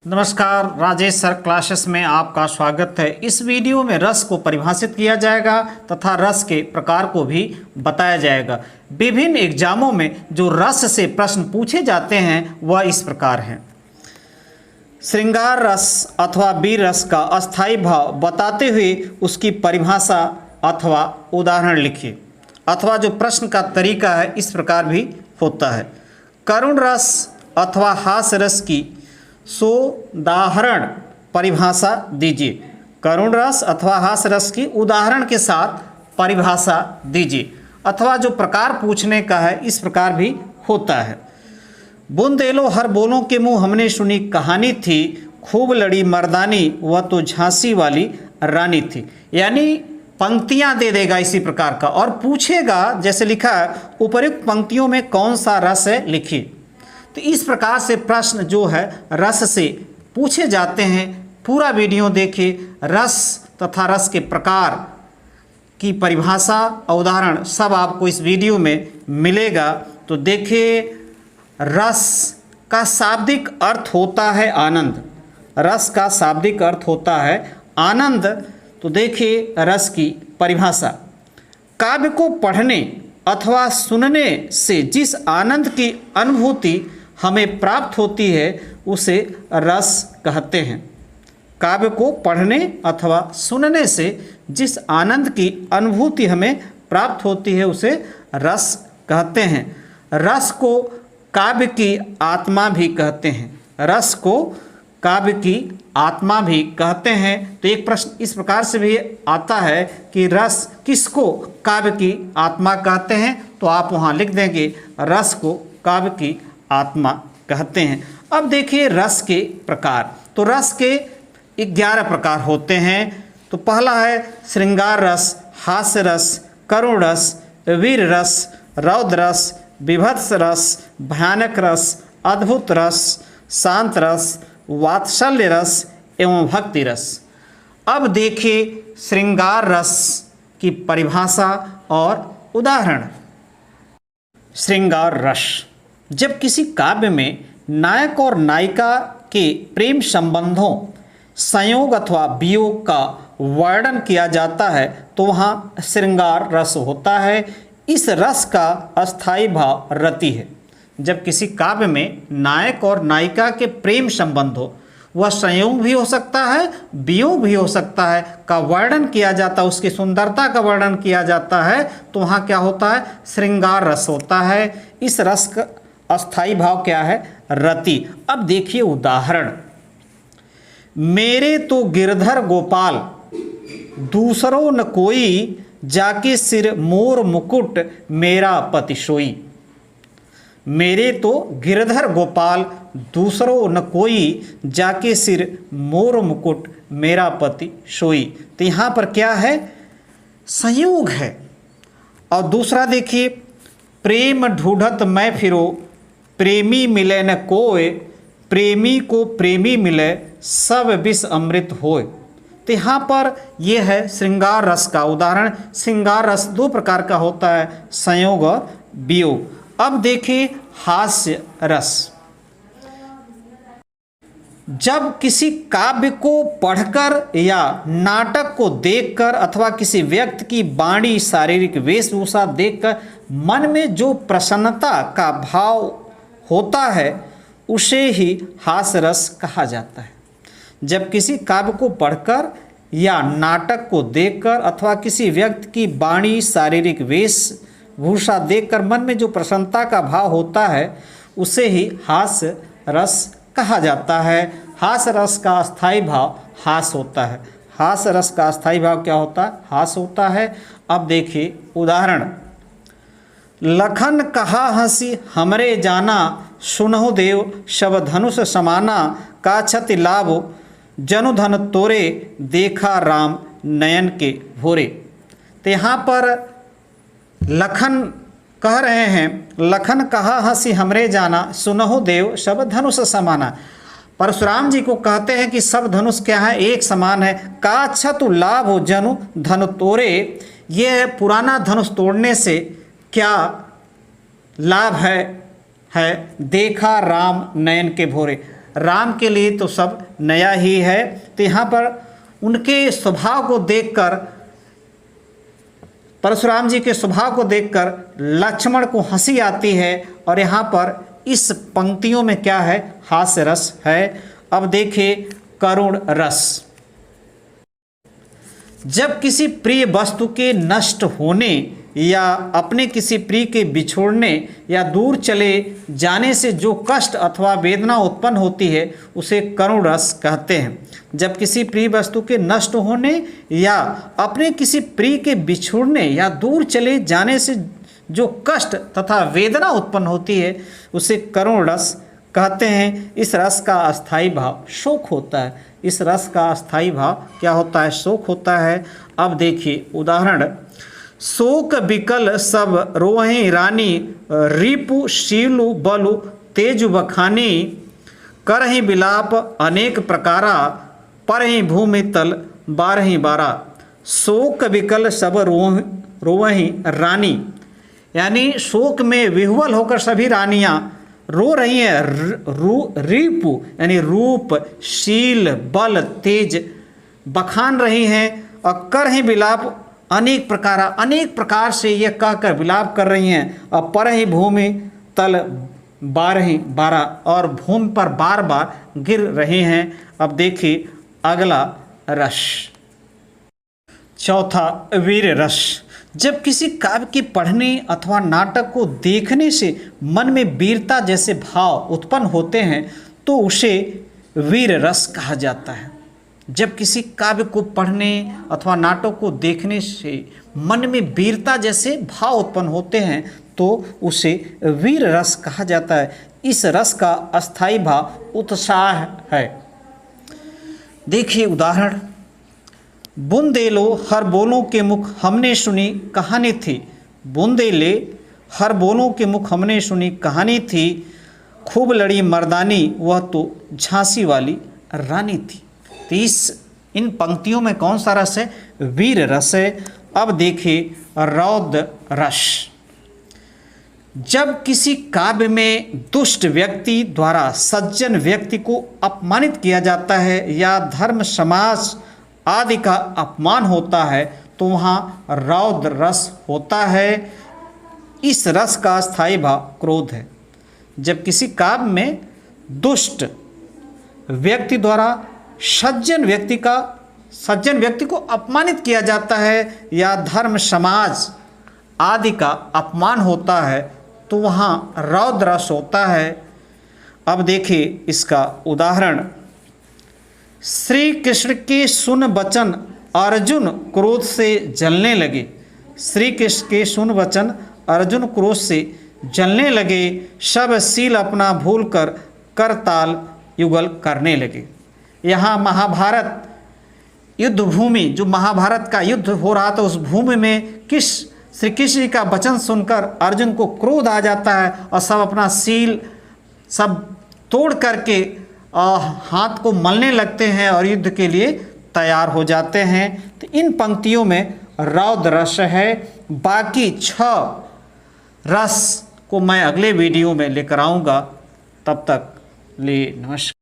नमस्कार, Rajesh sir classes में आपका स्वागत है। इस वीडियो में रस को परिभाषित किया जाएगा तथा रस के प्रकार को भी बताया जाएगा। विभिन्न एग्जामों में जो रस से प्रश्न पूछे जाते हैं वह इस प्रकार हैं। श्रृंगार रस अथवा वीर रस का अस्थायी भाव बताते हुए उसकी परिभाषा अथवा उदाहरण लिखिए। अथवा जो प्रश्न का तरीका है इस प्रकार भी होता है। करुण रस अथवा हास्य रस की सोदाहरण परिभाषा दीजिए। करुण रस अथवा हास्य रस की उदाहरण के साथ परिभाषा दीजिए। अथवा जो प्रकार पूछने का है इस प्रकार भी होता है। बुंदेलो हर बोलों के मुंह हमने सुनी कहानी थी, खूब लड़ी मर्दानी वह तो झांसी वाली रानी थी। यानी पंक्तियां दे देगा इसी प्रकार का और पूछेगा, जैसे लिखा है उपयुक्त पंक्तियों में कौन सा रस है लिखिए। तो इस प्रकार से प्रश्न जो है रस से पूछे जाते हैं। पूरा वीडियो देखिए। रस तथा रस के प्रकार की परिभाषा और उदाहरण सब आपको इस वीडियो में मिलेगा। तो देखिए, रस का शाब्दिक अर्थ होता है आनंद। रस का शाब्दिक अर्थ होता है आनंद। तो देखिए रस की परिभाषा, काव्य को पढ़ने अथवा सुनने से जिस आनंद की अनुभूति हमें प्राप्त होती है उसे रस कहते हैं। काव्य को पढ़ने अथवा सुनने से जिस आनंद की अनुभूति हमें प्राप्त होती है उसे रस कहते हैं। रस को काव्य की आत्मा भी कहते हैं। रस को काव्य की आत्मा भी कहते हैं। तो एक प्रश्न इस प्रकार से भी आता है कि रस किसको काव्य की आत्मा कहते हैं, तो आप वहाँ लिख देंगे रस को काव्य की आत्मा कहते हैं। अब देखिए रस के प्रकार। तो रस के 11 प्रकार होते हैं। तो पहला है श्रृंगार रस, हास्य रस, करुण रस, वीर रस, रौद्र रस, बीभत्स रस, भयानक रस, अद्भुत रस, शांत रस, वात्सल्य रस एवं भक्ति रस। अब देखिए श्रृंगार रस की परिभाषा और उदाहरण। श्रृंगार रस, जब किसी काव्य में नायक और नायिका के प्रेम संबंधों, संयोग अथवा वियोग का वर्णन किया जाता है तो वहाँ श्रृंगार रस होता है। इस रस का अस्थायी भाव रति है। जब किसी काव्य में नायक और नायिका के प्रेम संबंध हो, वह संयोग भी हो सकता है, वियोग भी हो सकता है, का वर्णन किया जाता है, उसकी सुंदरता का वर्णन किया जाता है, तो वहाँ क्या होता है श्रृंगार रस होता है। इस रस का अस्थायी भाव क्या है रति। अब देखिए उदाहरण। मेरे तो गिरधर गोपाल दूसरों न कोई, जाके सिर मोर मुकुट मेरा पति सोई। मेरे तो गिरधर गोपाल दूसरों न कोई, जाके सिर मोर मुकुट मेरा पति सोई। तो यहाँ पर क्या है संयोग है। और दूसरा देखिए, प्रेम ढूंढत मैं फिरो, प्रेमी मिले न कोय, प्रेमी को प्रेमी मिले सब विष अमृत होय। तो यहाँ पर यह है श्रृंगार रस का उदाहरण। श्रृंगार रस 2 प्रकार का होता है, संयोग और वियोग। अब देखिए हास्य रस। जब किसी काव्य को पढ़कर या नाटक को देखकर अथवा किसी व्यक्ति की वाणी, शारीरिक वेशभूषा देखकर मन में जो प्रसन्नता का भाव होता है उसे ही हास्य रस कहा जाता है। जब किसी काव्य को पढ़कर या नाटक को देखकर अथवा किसी व्यक्ति की वाणी, शारीरिक वेशभूषा देखकर मन में जो प्रसन्नता का भाव होता है उसे ही हास्य रस कहा जाता है। हास्य रस का अस्थायी भाव हास्य होता है। हास्य रस का अस्थायी भाव क्या होता है हास्य होता है। अब देखिए उदाहरण। लखन कहा हंसी हमरे जाना, सुनहु देव शब धनुष समाना, का छति लाभ जनु धन तोरे, देखा राम नयन के भोरे। तो यहाँ पर लखन कह रहे हैं, लखन कहा हंसी हमरे जाना, सुनहु देव शब धनुष समाना। परशुराम जी को कहते हैं कि सब धनुष क्या है एक समान है। का छतु लाभ जनु धनु तोरे, ये पुराना धनुष तोड़ने से क्या लाभ है देखा राम नयन के भोरे। राम के लिए तो सब नया ही है। तो यहाँ पर उनके स्वभाव को देखकर, परशुराम जी के स्वभाव को देखकर लक्ष्मण को हंसी आती है। और यहाँ पर इस पंक्तियों में क्या है, हास्य रस है। अब देखिए करुण रस। जब किसी प्रिय वस्तु के नष्ट होने या अपने किसी प्रिय के बिछोड़ने या दूर चले जाने से जो कष्ट अथवा वेदना उत्पन्न होती है उसे करुण रस कहते हैं। जब किसी प्रिय वस्तु के नष्ट होने या अपने किसी प्रिय के बिछोड़ने या दूर चले जाने से जो कष्ट तथा वेदना उत्पन्न होती है उसे करुण रस कहते हैं। इस रस का अस्थाई भाव शोक होता है। इस रस का अस्थाई भाव क्या होता है, शोक होता है। अब देखिए उदाहरण, शोक विकल सब रोहि रानी, रिपु शीलु बलु तेजु बखानी, करहि विलाप अनेक प्रकारा, परहि भूमि तल बारहि बारा। शोक विकल सब रोहि रानी, यानी शोक में विह्वल होकर सभी रानियां रो रही हैं। रिपु यानी रूप, शील, बल, तेज बखान रही हैं। और करहि विलाप अनेक प्रकार से ये कहकर विलाप कर रही हैं। और परहि भूमि तल बारहि बारा, और भूमि पर बार बार गिर रहे हैं। अब देखिए अगला रस, चौथा वीर रस। जब किसी काव्य के पढ़ने अथवा नाटक को देखने से मन में वीरता जैसे भाव उत्पन्न होते हैं तो उसे वीर रस कहा जाता है। जब किसी काव्य को पढ़ने अथवा नाटक को देखने से मन में वीरता जैसे भाव उत्पन्न होते हैं तो उसे वीर रस कहा जाता है। इस रस का अस्थाई भाव उत्साह है। देखिए उदाहरण, बुंदेलो हर बोलों के मुख हमने सुनी कहानी थी। बुंदेले हर बोलों के मुख हमने सुनी कहानी थी, खूब लड़ी मर्दानी वह तो झांसी वाली रानी थी। तो इन पंक्तियों में कौन सा रस है, वीर रस है। अब देखिए रौद्र रस। जब किसी काव्य में दुष्ट व्यक्ति द्वारा सज्जन व्यक्ति को अपमानित किया जाता है या धर्म समाज आदि का अपमान होता है तो वहाँ रौद्र रस होता है। इस रस का स्थायी भाव क्रोध है। जब किसी काव्य में दुष्ट व्यक्ति द्वारा सज्जन व्यक्ति को अपमानित किया जाता है या धर्म समाज आदि का अपमान होता है तो वहाँ रौद्र रस होता है। अब देखिए इसका उदाहरण, श्री कृष्ण के सुन वचन अर्जुन क्रोध से जलने लगे। श्री कृष्ण के सुन वचन अर्जुन क्रोध से जलने लगे, सब शील अपना भूल कर करताल युगल करने लगे। यहाँ महाभारत युद्ध भूमि, जो महाभारत का युद्ध हो रहा था उस भूमि में श्री कृष्ण जी का वचन सुनकर अर्जुन को क्रोध आ जाता है और सब अपना शील सब तोड़ करके हाथ को मलने लगते हैं और युद्ध के लिए तैयार हो जाते हैं। तो इन पंक्तियों में रौद्र रस है। बाकी 6 रस को मैं अगले वीडियो में लेकर आऊँगा। तब तक लिए नमस्कार।